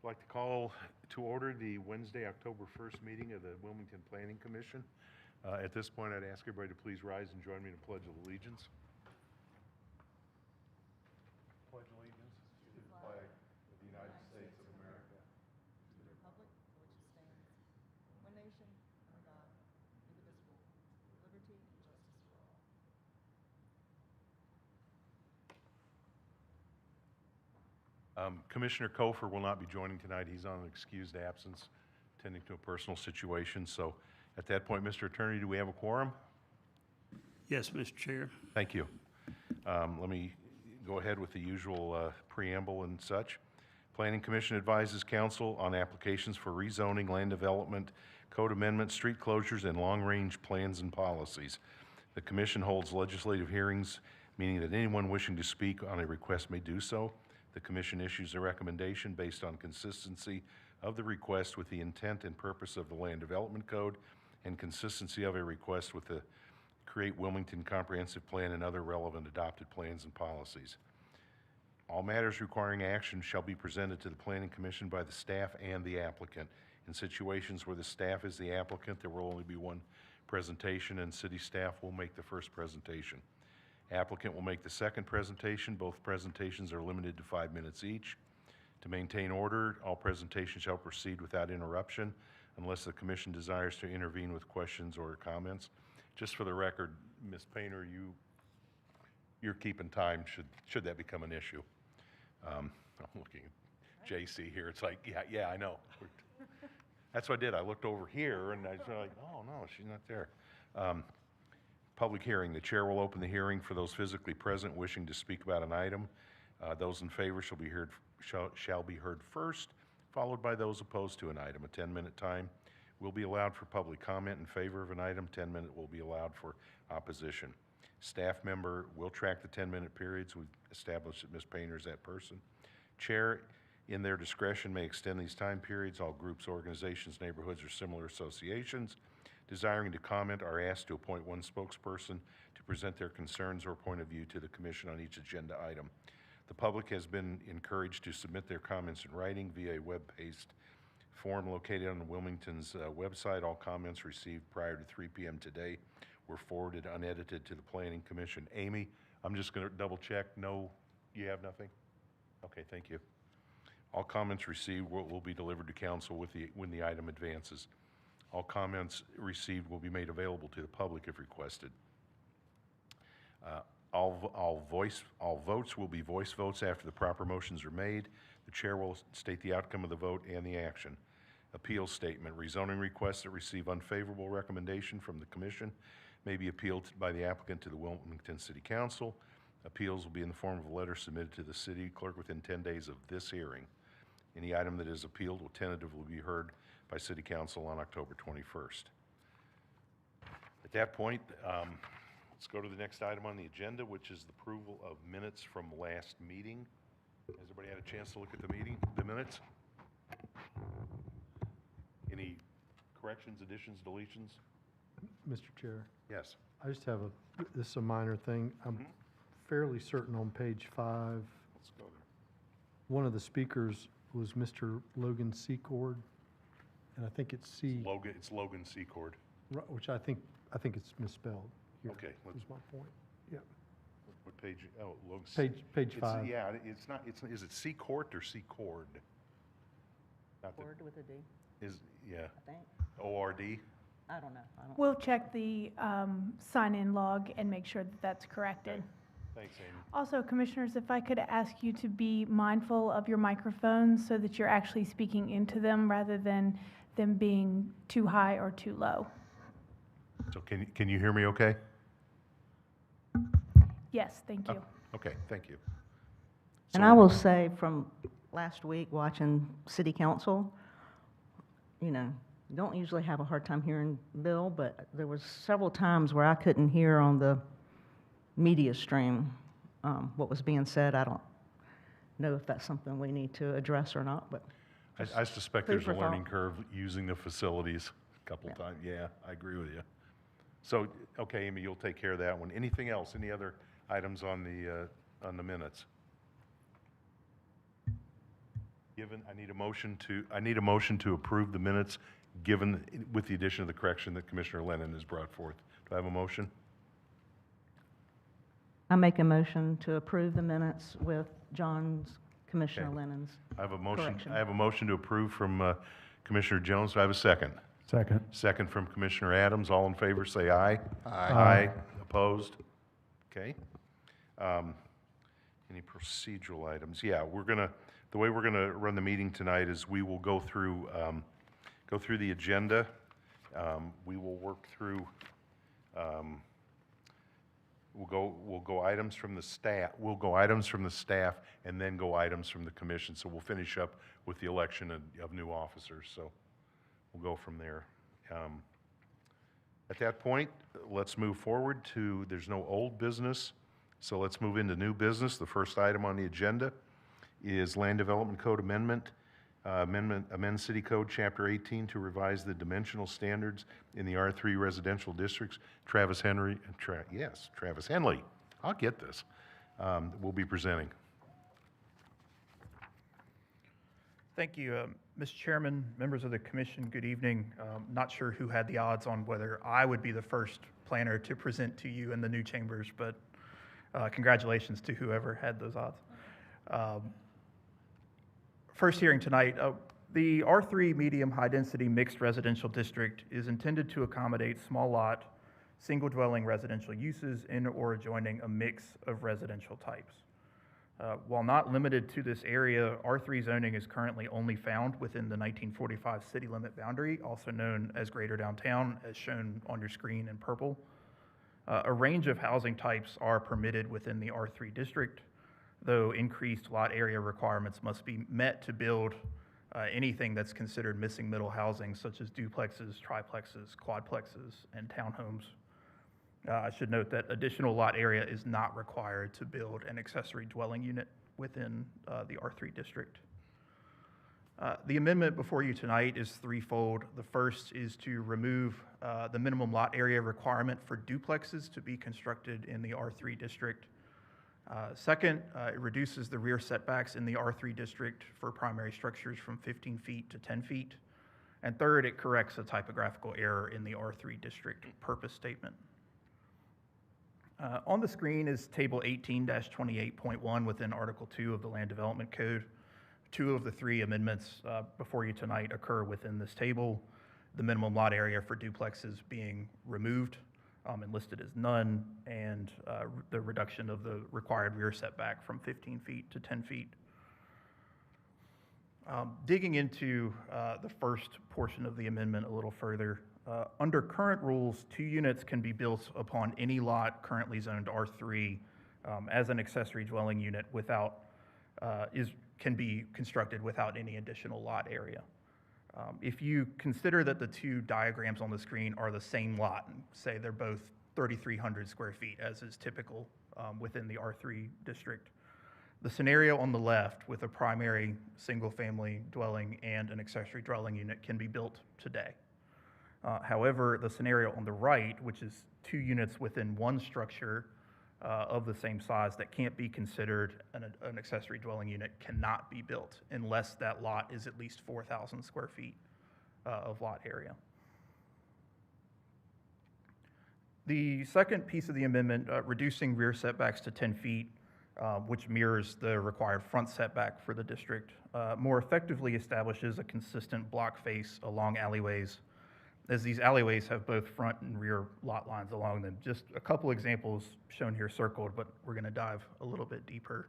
I'd like to call to order the Wednesday, October 1st meeting of the Wilmington Planning Commission. At this point, I'd ask everybody to please rise and join me in the Pledge of Allegiance. Pledge allegiance to the flag of the United States of America, to the republic for which it stands, one nation, under God, indivisible, with liberty and justice for all. Commissioner Kofer will not be joining tonight. He's on an excused absence, tending to a personal situation. So at that point, Mr. Attorney, do we have a quorum? Yes, Mr. Chair. Thank you. Let me go ahead with the usual preamble and such. Planning Commission advises council on applications for rezoning, land development, code amendments, street closures, and long-range plans and policies. The commission holds legislative hearings, meaning that anyone wishing to speak on a request may do so. The commission issues a recommendation based on consistency of the request with the intent and purpose of the Land Development Code and consistency of a request with the Create Wilmington Comprehensive Plan and other relevant adopted plans and policies. All matters requiring action shall be presented to the Planning Commission by the staff and the applicant. In situations where the staff is the applicant, there will only be one presentation, and city staff will make the first presentation. Applicant will make the second presentation. Both presentations are limited to 5 minutes each. To maintain order, all presentations shall proceed without interruption unless the commission desires to intervene with questions or comments. Just for the record, Ms. Painter, you're keeping time should that become an issue. I'm looking at JC here. It's like, yeah, I know. That's what I did. I looked over here and I was like, oh no, she's not there. Public hearing. The chair will open the hearing for those physically present wishing to speak about an item. Those in favor shall be heard first, followed by those opposed to an item. A 10-minute time will be allowed for public comment in favor of an item. 10-minute will be allowed for opposition. Staff member will track the 10-minute periods. We've established that Ms. Painter is that person. Chair, in their discretion, may extend these time periods. All groups, organizations, neighborhoods, or similar associations desiring to comment are asked to appoint one spokesperson to present their concerns or point of view to the commission on each agenda item. The public has been encouraged to submit their comments in writing via a web-based form located on Wilmington's website. All comments received prior to 3 p.m. today were forwarded unedited to the Planning Commission. Amy, I'm just going to double check. No, you have nothing? Okay, thank you. All comments received will be delivered to council when the item advances. All comments received will be made available to the public if requested. All votes will be voice votes after the proper motions are made. The chair will state the outcome of the vote and the action. Appeal statement. Rezoning requests that receive unfavorable recommendation from the commission may be appealed by the applicant to the Wilmington City Council. Appeals will be in the form of a letter submitted to the city clerk within 10 days of this hearing. Any item that is appealed will tentatively be heard by City Council on October 21st. At that point, let's go to the next item on the agenda, which is the approval of minutes from last meeting. Has everybody had a chance to look at the minutes? Any corrections, additions, deletions? Mr. Chair, Yes. I just have this is a minor thing. I'm fairly certain on page 5, Let's go there. one of the speakers was Mr. Logan Secord, and I think it's C, It's Logan Secord. which I think it's misspelled here. Okay, Was my point. Yeah. What page? Oh, Logan. Page It's- 5. Yeah, it's not, is it Secord or Secord? Not the, Word with a D, yeah, I think. O-R-D? I don't know. We'll check the sign-in log and make sure that that's corrected. Thanks, Amy. Also, Commissioners, if I could ask you to be mindful of your microphones so that you're actually speaking into them rather than them being too high or too low. So can you hear me okay? Yes, thank you. Okay, thank you. And So- I will say from last week watching City Council, don't usually have a hard time hearing Bill, but there was several times where I couldn't hear on the media stream what was being said. I don't know if that's something we need to address or not, but I suspect food there's a for thought. learning curve using the facilities a couple times. Yeah, I agree with you. So, okay, Amy, you'll take care of that one. Anything else? Any other items on the minutes? I need a motion to approve the minutes, given, with the addition of the correction that Commissioner Lennon has brought forth. Do I have a motion? I make a motion to approve the minutes with Commissioner Okay. Lennon's. I have a motion. Correction. I have a motion to approve from Commissioner Jones. Do I have a second? Second. Second from Commissioner Adams. All in favor, say aye. Aye. Opposed? Okay. Any procedural items? Yeah, the way we're gonna run the meeting tonight is we will go through the agenda. We will work through, we'll go items from the staff, and then go items from the commission. So we'll finish up with the election of new officers. So we'll go from there. At that point, let's move forward to, there's no old business, so let's move into new business. The first item on the agenda is Land Development Code Amendment. Amend City Code Chapter 18 to revise the dimensional standards in the R3 residential districts. Travis Henley, I'll get this, will be presenting. Thank you, Mr. Chairman, members of the commission, good evening. Not sure who had the odds on whether I would be the first planner to present to you in the new chambers, but congratulations to whoever had those odds. First hearing tonight, the R3 medium high density mixed residential district is intended to accommodate small lot, single dwelling residential uses in or adjoining a mix of residential types. While not limited to this area, R3 zoning is currently only found within the 1945 city limit boundary, also known as Greater Downtown, as shown on your screen in purple. A range of housing types are permitted within the R3 district, though increased lot area requirements must be met to build anything that's considered missing middle housing, such as duplexes, triplexes, quadplexes, and townhomes. I should note that additional lot area is not required to build an accessory dwelling unit within the R3 district. The amendment before you tonight is threefold. The first is to remove the minimum lot area requirement for duplexes to be constructed in the R3 district. Second, it reduces the rear setbacks in the R3 district for primary structures from 15 feet to 10 feet. And third, it corrects a typographical error in the R3 district purpose statement. On the screen is Table 18-28.1 within Article 2 of the Land Development Code. Two of the three amendments before you tonight occur within this table, the minimum lot area for duplexes being removed and listed as none, and the reduction of the required rear setback from 15 feet to 10 feet. Digging into the first portion of the amendment a little further, under current rules, 2 units can be built upon any lot currently zoned R3 as an accessory dwelling unit without, can be constructed without any additional lot area. If you consider that the 2 diagrams on the screen are the same lot, and say they're both 3,300 square feet, as is typical within the R3 district, the scenario on the left with a primary single-family dwelling and an accessory dwelling unit can be built today. However, the scenario on the right, which is 2 units within one structure of the same size that can't be considered an accessory dwelling unit, cannot be built unless that lot is at least 4,000 square feet of lot area. The second piece of the amendment, reducing rear setbacks to 10 feet, which mirrors the required front setback for the district, more effectively establishes a consistent block face along alleyways, as these alleyways have both front and rear lot lines along them. Just a couple examples shown here circled, but we're going to dive a little bit deeper.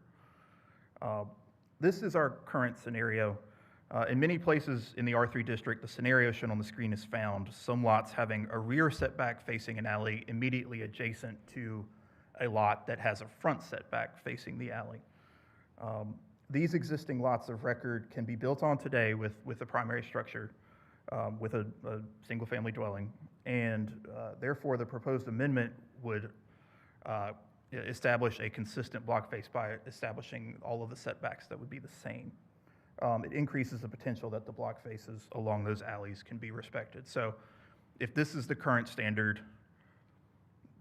This is our current scenario. In many places in the R3 district, the scenario shown on the screen is found, some lots having a rear setback facing an alley immediately adjacent to a lot that has a front setback facing the alley. These existing lots of record can be built on today with a primary structure, with a single-family dwelling, and therefore the proposed amendment would establish a consistent block face by establishing all of the setbacks that would be the same. It increases the potential that the block faces along those alleys can be respected. So if this is the current standard,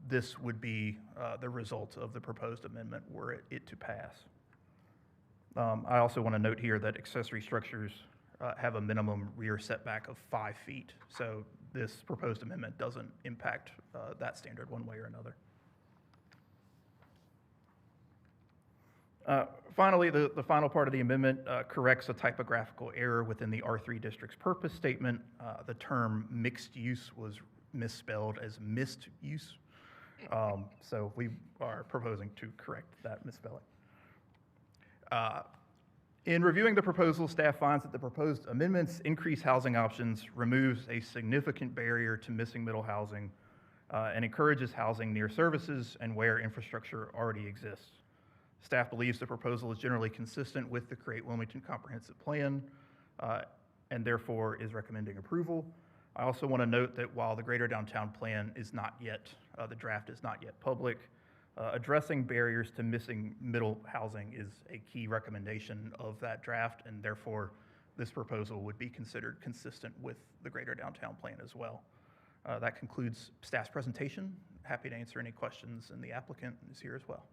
this would be the result of the proposed amendment were it to pass. I also want to note here that accessory structures have a minimum rear setback of 5 feet. So this proposed amendment doesn't impact that standard one way or another. Finally, the final part of the amendment corrects a typographical error within the R3 district's purpose statement. The term mixed use was misspelled as missed use. So we are proposing to correct that misspelling. In reviewing the proposal, staff finds that the proposed amendments increase housing options, removes a significant barrier to missing middle housing, and encourages housing near services and where infrastructure already exists. Staff believes the proposal is generally consistent with the Create Wilmington Comprehensive Plan, and therefore is recommending approval. I also want to note that while the Greater Downtown Plan is not yet, the draft is not yet public, addressing barriers to missing middle housing is a key recommendation of that draft, and therefore this proposal would be considered consistent with the Greater Downtown Plan as well. That concludes staff's presentation. Happy to answer any questions, and the applicant is here as well.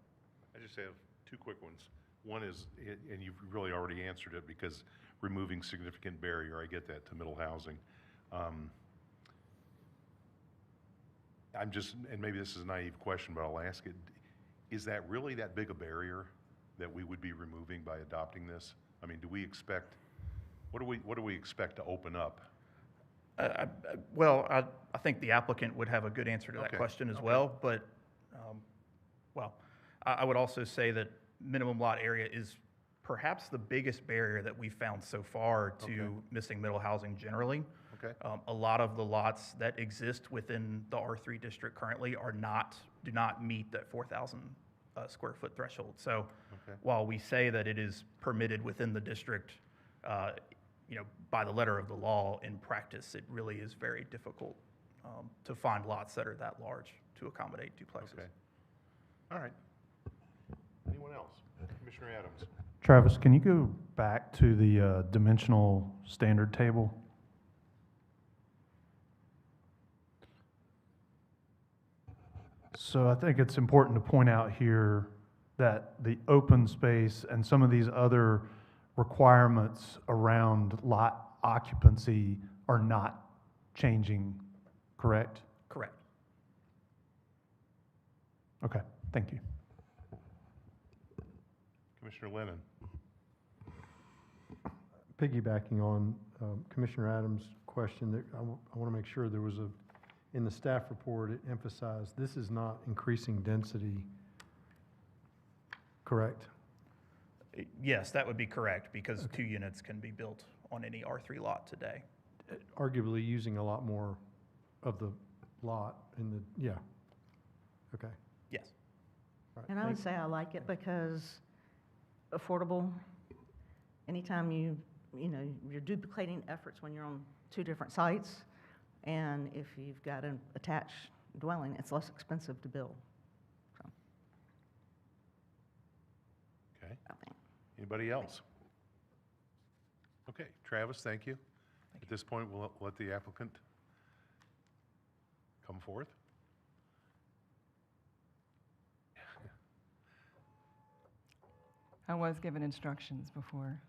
I just have two quick ones. One is, and you've really already answered it, because removing significant barrier, I get that, to middle housing. I'm just, and maybe this is a naive question, but I'll ask it. Is that really that big a barrier that we would be removing by adopting this? I mean, do we expect, what do we expect to open up? Well, I think the applicant would have a good answer to that Okay. question as Okay. well, but, well, I would also say that minimum lot area is perhaps the biggest barrier that we've found so far to Okay. missing middle housing generally. Okay, A lot of the lots that exist within the R3 district currently do not meet that 4,000 square foot threshold. So okay. while we say that it is permitted within the district, by the letter of the law, in practice, it really is very difficult to find lots that are that large to accommodate duplexes. Okay. All right. Anyone else? Commissioner Adams? Travis, can you go back to the dimensional standard table? So I think it's important to point out here that the open space and some of these other requirements around lot occupancy are not changing, correct? Correct. Okay, thank you. Commissioner Lennon? Piggybacking on Commissioner Adams' question, I want to make sure there was in the staff report, it emphasized this is not increasing density, correct? Yes, that would be correct, because 2 units can be built on any R3 lot today. Arguably using a lot more of the lot yeah. Okay. Yes. All right, And I would thank- say I like it because affordable, anytime you're duplicating efforts when you're on 2 different sites, and if you've got an attached dwelling, it's less expensive to build. So, Okay. I think. Anybody else? Okay, Travis, thank you. At this point, we'll let the applicant come forth. I was given instructions before.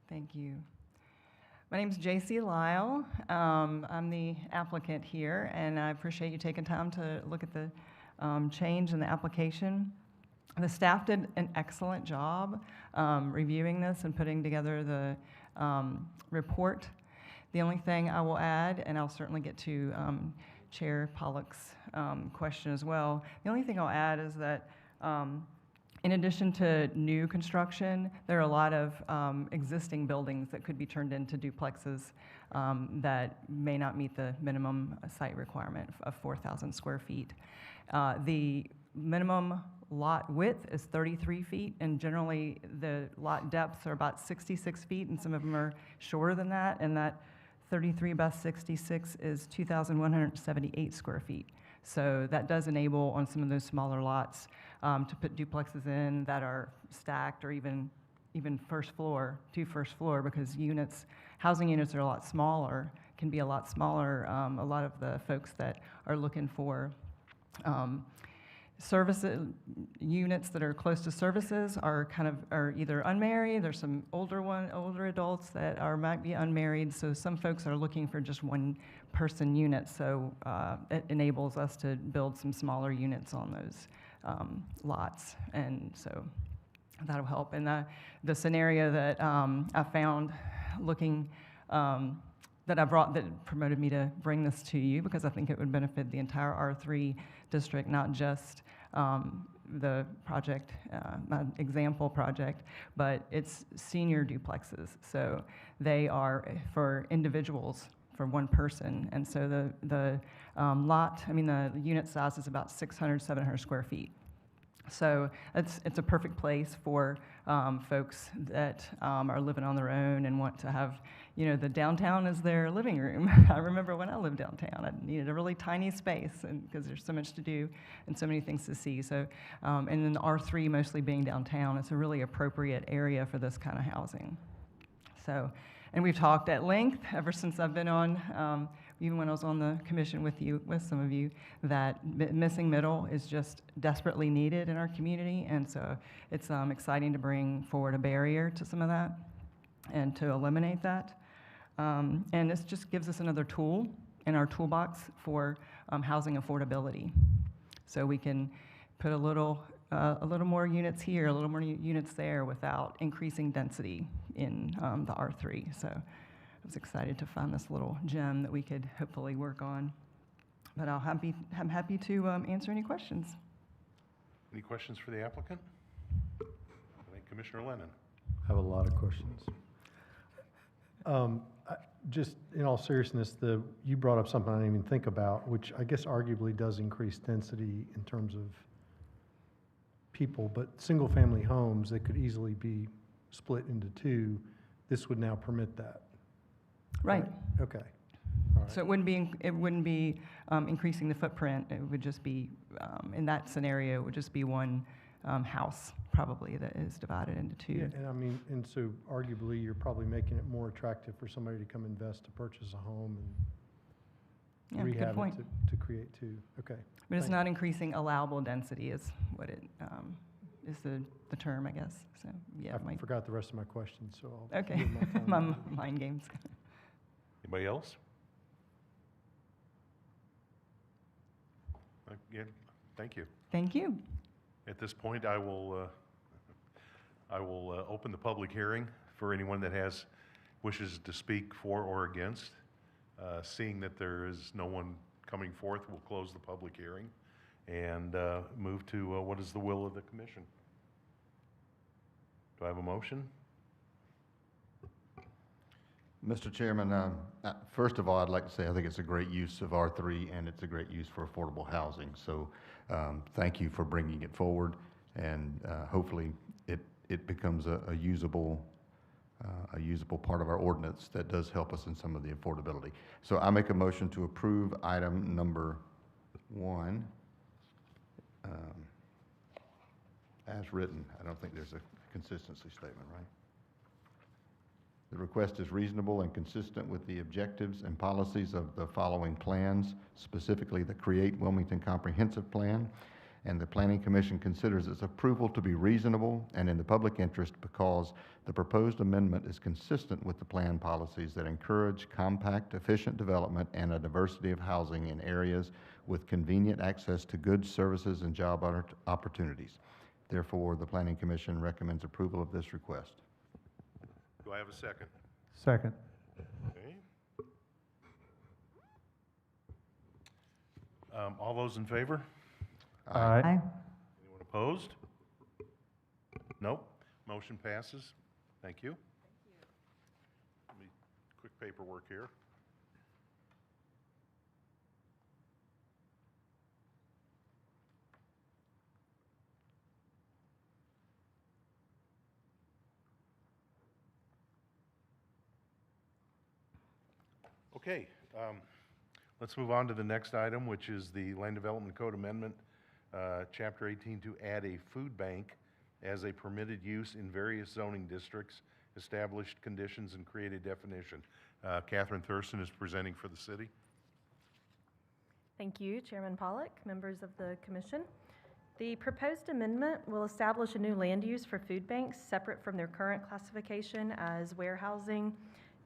Thank you. My name's J.C. Lyle. I'm the applicant here, and I appreciate you taking time to look at the change in the application. The staff did an excellent job reviewing this and putting together the report. The only thing I will add, and I'll certainly get to Chair Pollock's question as well, the only thing I'll add is that in addition to new construction, there are a lot of existing buildings that could be turned into duplexes that may not meet the minimum site requirement of 4,000 square feet. The minimum lot width is 33 feet, and generally the lot depths are about 66 feet, and some of them are shorter than that, and that 33 by 66 is 2,178 square feet. So that does enable on some of those smaller lots to put duplexes in that are stacked, or even first floor, 2 first floor, because housing units are a lot smaller, can be a lot smaller. A lot of the folks that are looking for units that are close to services are either unmarried. There's some older adults that might be unmarried. So some folks are looking for just one person unit. So it enables us to build some smaller units on those lots, and so that'll help. And the scenario that I found looking that promoted me to bring this to you, because I think it would benefit the entire R3 district, not just the project, my example project, but it's senior duplexes. So they are for individuals, for one person. And so the unit size is about 600, 700 square feet. So it's a perfect place for folks that are living on their own and want to have, the downtown as their living room. I remember when I lived downtown, I needed a really tiny space because there's so much to do and so many things to see. So, and then the R3 mostly being downtown, it's a really appropriate area for this kind of housing. So, and we've talked at length ever since I've been on, even when I was on the commission with some of you, that missing middle is just desperately needed in our community. And so it's exciting to bring forward a barrier to some of that and to eliminate that. And this just gives us another tool in our toolbox for housing affordability. So we can put a little more units here, a little more units there without increasing density in the R3. So I was excited to find this little gem that we could hopefully work on. But I'm happy to answer any questions. Any questions for the applicant? I think Commissioner Lennon. I have a lot of questions. Just in all seriousness, you brought up something I didn't even think about, which I guess arguably does increase density in terms of people, but single-family homes that could easily be split into two, this would now permit that. Right. Okay. All right. So it wouldn't be increasing the footprint. It would just be, in that scenario, it would just be one house probably that is divided into two. Yeah, and so arguably you're probably making it more attractive for somebody to come invest to purchase a home and Yeah, good rehab point. it to create two. Okay. But it's Thank not increasing allowable density is what it is the term, I guess. So yeah, I forgot the rest of my questions, so I'll okay. give My time. mind games. Anybody else? Again, thank you. Thank you. At this point, I will open the public hearing for anyone that wishes to speak for or against. Seeing that there is no one coming forth, we'll close the public hearing and move to what is the will of the commission. Do I have a motion? Mr. Chairman, first of all, I'd like to say I think it's a great use of R3 and it's a great use for affordable housing. So thank you for bringing it forward, and hopefully it becomes a usable part of our ordinance that does help us in some of the affordability. So I make a motion to approve item number 1 as written. I don't think there's a consistency statement, right? The request is reasonable and consistent with the objectives and policies of the following plans, specifically the Create Wilmington Comprehensive Plan, and the Planning Commission considers its approval to be reasonable and in the public interest because the proposed amendment is consistent with the plan policies that encourage compact, efficient development and a diversity of housing in areas with convenient access to goods, services, and job opportunities. Therefore, the Planning Commission recommends approval of this request. Do I have a second? Second. Okay. All those in favor? Aye. Aye. Anyone opposed? Nope. Motion passes. Thank you. Let me, quick paperwork here. Okay, let's move on to the next item, which is the Land Development Code Amendment, Chapter 18, to add a food bank as a permitted use in various zoning districts, established conditions, and create a definition. Catherine Thurston is presenting for the city. Thank you, Chairman Pollock, members of the commission. The proposed amendment will establish a new land use for food banks separate from their current classification as warehousing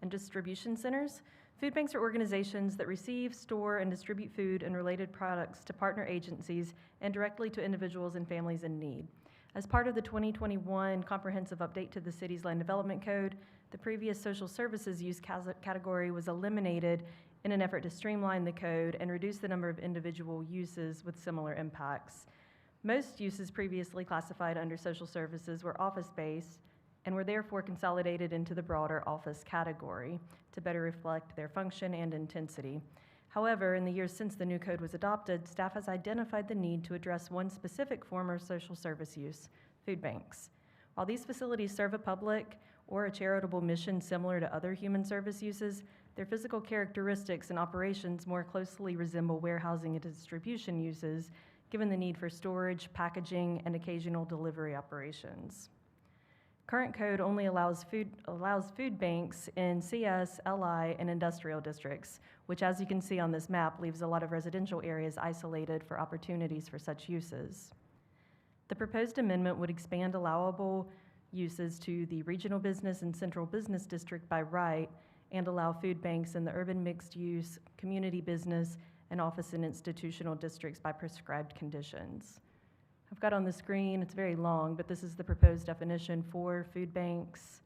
and distribution centers. Food banks are organizations that receive, store, and distribute food and related products to partner agencies and directly to individuals and families in need. As part of the 2021 comprehensive update to the city's land development code, the previous social services use category was eliminated in an effort to streamline the code and reduce the number of individual uses with similar impacts. Most uses previously classified under social services were office-based and were therefore consolidated into the broader office category to better reflect their function and intensity. However, in the years since the new code was adopted, staff has identified the need to address one specific form of social service use, food banks. While these facilities serve a public or a charitable mission similar to other human service uses, their physical characteristics and operations more closely resemble warehousing and distribution uses, given the need for storage, packaging, and occasional delivery operations. Current code only allows food banks in CS, LI, and industrial districts, which, as you can see on this map, leaves a lot of residential areas isolated for opportunities for such uses. The proposed amendment would expand allowable uses to the regional business and central business district by right and allow food banks in the urban mixed-use, community business, and office and institutional districts by prescribed conditions. I've got on the screen, it's very long, but this is the proposed definition for food banks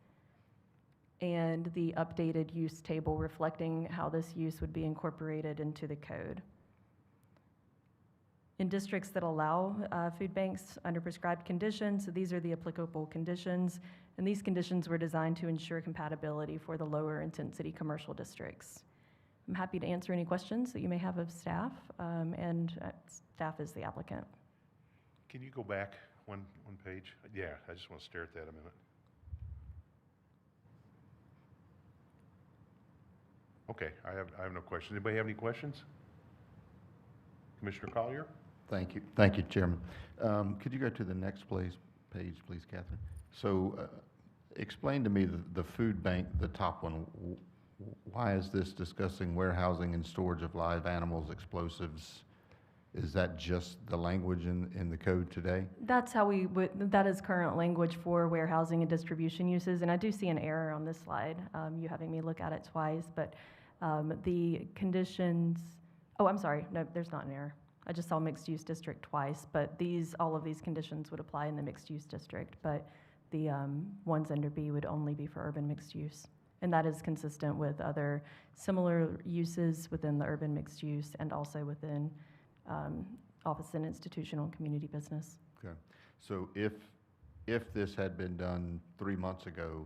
and the updated use table reflecting how this use would be incorporated into the code. In districts that allow food banks under prescribed conditions, so these are the applicable conditions, and these conditions were designed to ensure compatibility for the lower intensity commercial districts. I'm happy to answer any questions that you may have of staff, and staff is the applicant. Can you go back one page? Yeah, I just want to stare at that a minute. Okay, I have no questions. Anybody have any questions? Commissioner Collier? Thank you, Chairman. Could you go to the next page, please, Catherine? So explain to me the food bank, the top one. Why is this discussing warehousing and storage of live animals, explosives? Is that just the language in the code today? That's how that is current language for warehousing and distribution uses, and I do see an error on this slide, you having me look at it twice, but the conditions, oh, I'm sorry, no, there's not an error. I just saw mixed-use district twice, but all of these conditions would apply in the mixed-use district, but the ones under B would only be for urban mixed use. And that is consistent with other similar uses within the urban mixed use and also within office and institutional community business. Okay. So if this had been done 3 months ago,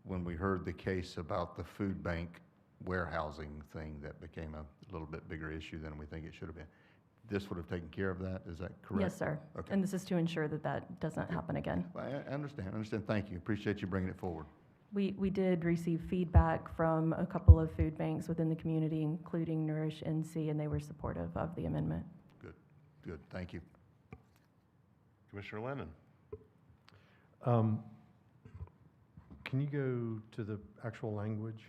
when we heard the case about the food bank warehousing thing that became a little bit bigger issue than we think it should have been, this would have taken care of that, is that correct? Yes, sir. Okay. And this is to ensure that that doesn't happen again. I understand, thank you, appreciate you bringing it forward. We did receive feedback from a couple of food banks within the community, including Nourish NC, and they were supportive of the amendment. Good, thank you. Commissioner Lennon? Can you go to the actual language?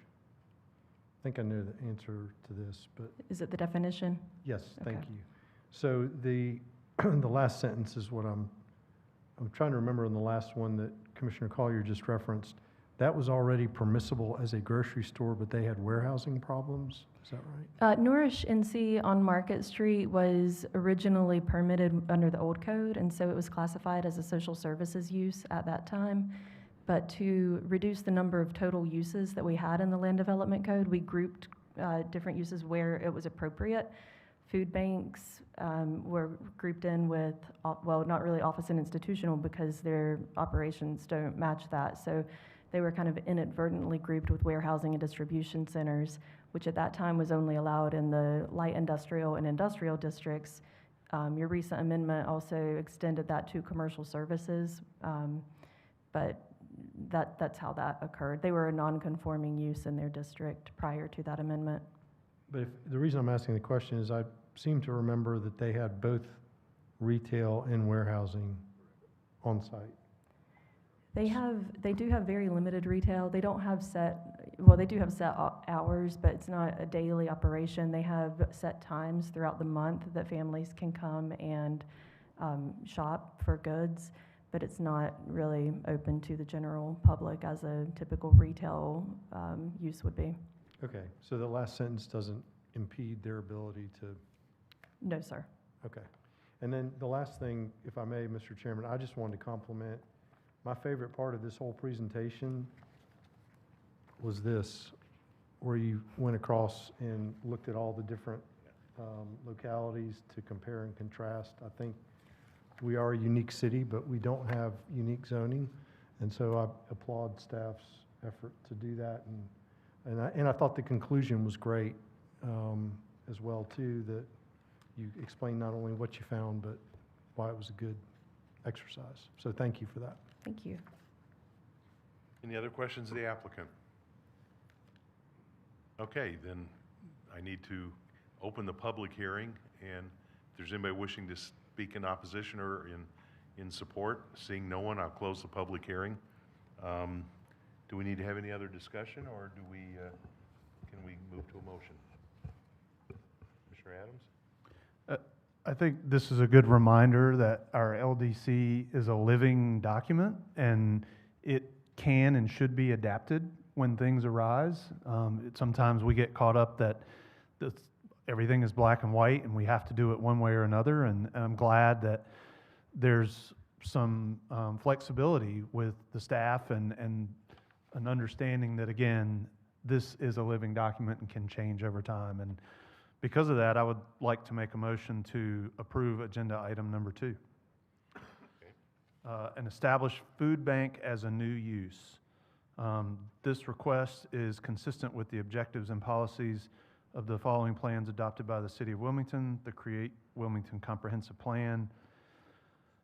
I think I know the answer to this, but Is it the definition? yes, thank Okay. you. So the the last sentence is what I'm trying to remember in the last one that Commissioner Collier just referenced. That was already permissible as a grocery store, but they had warehousing problems? Is that right? Nourish NC on Market Street was originally permitted under the old code, and so it was classified as a social services use at that time. But to reduce the number of total uses that we had in the land development code, we grouped different uses where it was appropriate. Food banks were grouped in with, well, not really office and institutional because their operations don't match that. So they were kind of inadvertently grouped with warehousing and distribution centers, which at that time was only allowed in the light industrial and industrial districts. Your recent amendment also extended that to commercial services, but that's how that occurred. They were a non-conforming use in their district prior to that amendment. But the reason I'm asking the question is I seem to remember that they had both retail and warehousing on site. They do have very limited retail. They don't have they do have set hours, but it's not a daily operation. They have set times throughout the month that families can come and shop for goods, but it's not really open to the general public as a typical retail use would be. Okay, so the last sentence doesn't impede their ability to, No, sir. okay. And then the last thing, if I may, Mr. Chairman, I just wanted to compliment, my favorite part of this whole presentation was this, where you went across and looked at all the different localities to compare and contrast. I think we are a unique city, but we don't have unique zoning. And so I applaud staff's effort to do that. And I thought the conclusion was great as well, too, that you explained not only what you found, but why it was a good exercise. So thank you for that. Thank you. Any other questions of the applicant? Okay, then I need to open the public hearing, and if there's anybody wishing to speak in opposition or in support, seeing no one, I'll close the public hearing. Do we need to have any other discussion, or do we, can we move to a motion? Commissioner Adams? I think this is a good reminder that our LDC is a living document, and it can and should be adapted when things arise. Sometimes we get caught up that everything is black and white, and we have to do it one way or another, and I'm glad that there's some flexibility with the staff and an understanding that, again, this is a living document and can change over time. And because of that, I would like to make a motion to approve agenda item number 2. An established food bank as a new use. This request is consistent with the objectives and policies of the following plans adopted by the City of Wilmington, the Create Wilmington Comprehensive Plan.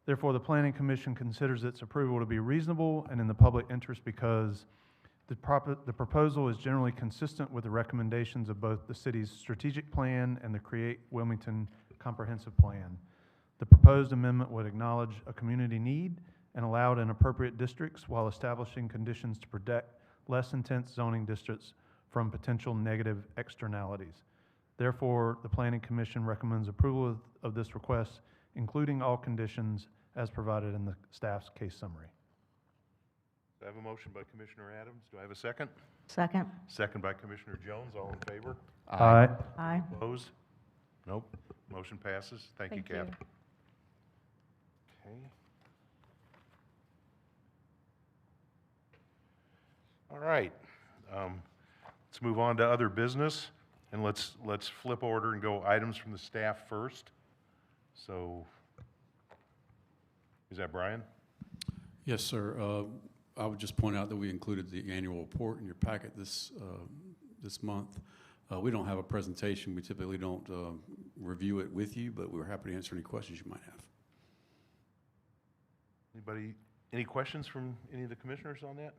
Therefore, the Planning Commission considers its approval to be reasonable and in the public interest because the proposal is generally consistent with the recommendations of both the city's strategic plan and the Create Wilmington Comprehensive Plan. The proposed amendment would acknowledge a community need and allow it in appropriate districts while establishing conditions to protect less intense zoning districts from potential negative externalities. Therefore, the Planning Commission recommends approval of this request, including all conditions as provided in the staff's case summary. I have a motion by Commissioner Adams. Do I have a second? Second? Second by Commissioner Jones. All in favor? Aye. Aye. Opposed? Nope. Motion passes. Thank you, Cap. Okay. All right. Let's move on to other business, and let's flip order and go items from the staff first. So, is that Brian? Yes, sir. I would just point out that we included the annual report in your packet this month. We don't have a presentation. We typically don't review it with you, but we're happy to answer any questions you might have. Anybody, any questions from any of the commissioners on that?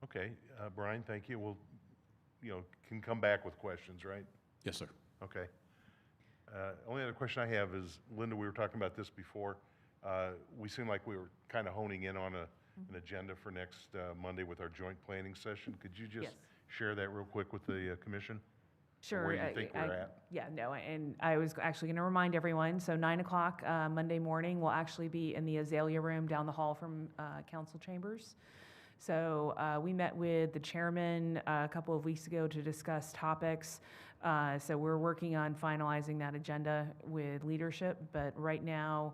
Okay, Brian, thank you. We'll, can come back with questions, right? Yes, sir. Okay. Only other question I have is, Linda, we were talking about this before. We seem like we were kind of honing in on an agenda for next Monday with our joint planning session. Could you just share that real quick with the commission? Sure. Where you think we're at? Yeah, no, and I was actually going to remind everyone, so 9 o'clock Monday morning, we'll actually be in the Azalea Room down the hall from council chambers. So we met with the chairman a couple of weeks ago to discuss topics. So we're working on finalizing that agenda with leadership, but right now,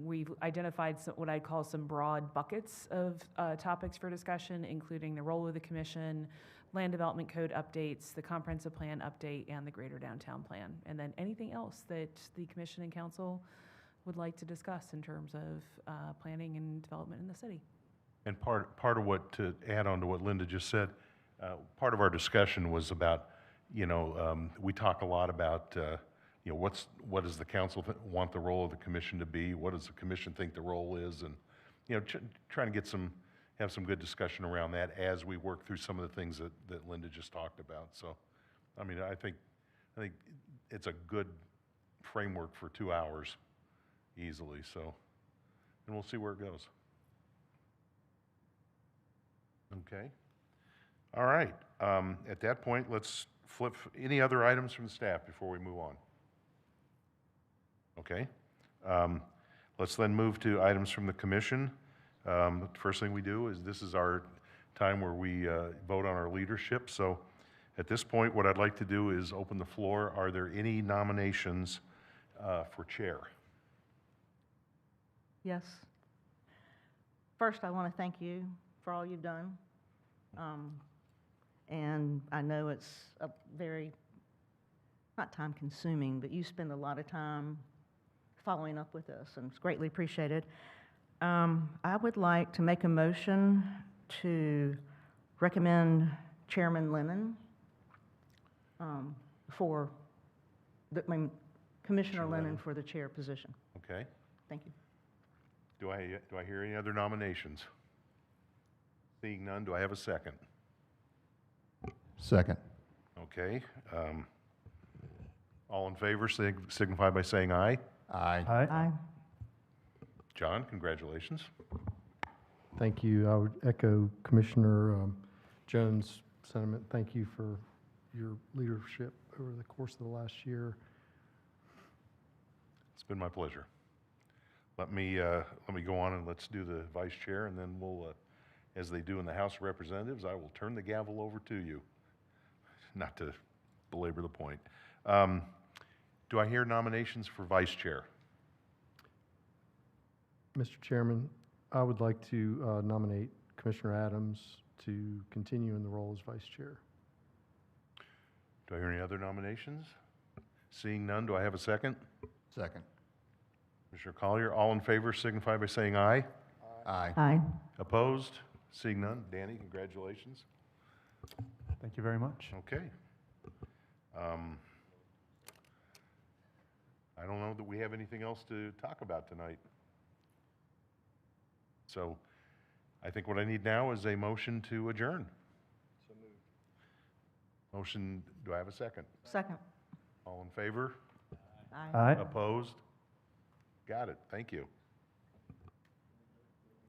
we've identified what I'd call some broad buckets of topics for discussion, including the role of the commission, land development code updates, the comprehensive plan update, and the greater downtown plan. And then anything else that the commission and council would like to discuss in terms of planning and development in the city. And part of what, to add on to what Linda just said, part of our discussion was about, we talk a lot about, what does the council want the role of the commission to be? What does the commission think the role is? And, trying to have some good discussion around that as we work through some of the things that Linda just talked about. So, I think it's a good framework for 2 hours easily. So, and we'll see where it goes. Okay. All right. At that point, let's flip, any other items from the staff before we move on? Okay. Let's then move to items from the commission. The first thing we do is, this is our time where we vote on our leadership. So at this point, what I'd like to do is open the floor. Are there any nominations for chair? Yes. First, I want to thank you for all you've done. And I know it's a very, not time-consuming, but you spend a lot of time following up with us, and it's greatly appreciated. I would like to make a motion to recommend Chairman Lennon for, Commissioner Lennon for the chair position. Okay. Thank you. Do I hear any other nominations? Seeing none, do I have a second? Second. Okay. All in favor, signify by saying aye. Aye. Aye. Aye. John, congratulations. Thank you. I would echo Commissioner Jones' sentiment. Thank you for your leadership over the course of the last year. It's been my pleasure. Let me go on and let's do the vice chair, and then we'll, as they do in the House of Representatives, I will turn the gavel over to you. Not to belabor the point. Do I hear nominations for vice chair? Mr. Chairman, I would like to nominate Commissioner Adams to continue in the role as vice chair. Do I hear any other nominations? Seeing none, do I have a second? Second. Commissioner Collier, all in favor signify by saying aye. Aye. Aye. Opposed? Seeing none. Danny, congratulations. Thank you very much. Okay. I don't know that we have anything else to talk about tonight. So I think what I need now is a motion to adjourn. So moved. Motion, do I have a second? Second. All in favor? Aye. Aye. Opposed? Got it. Thank you.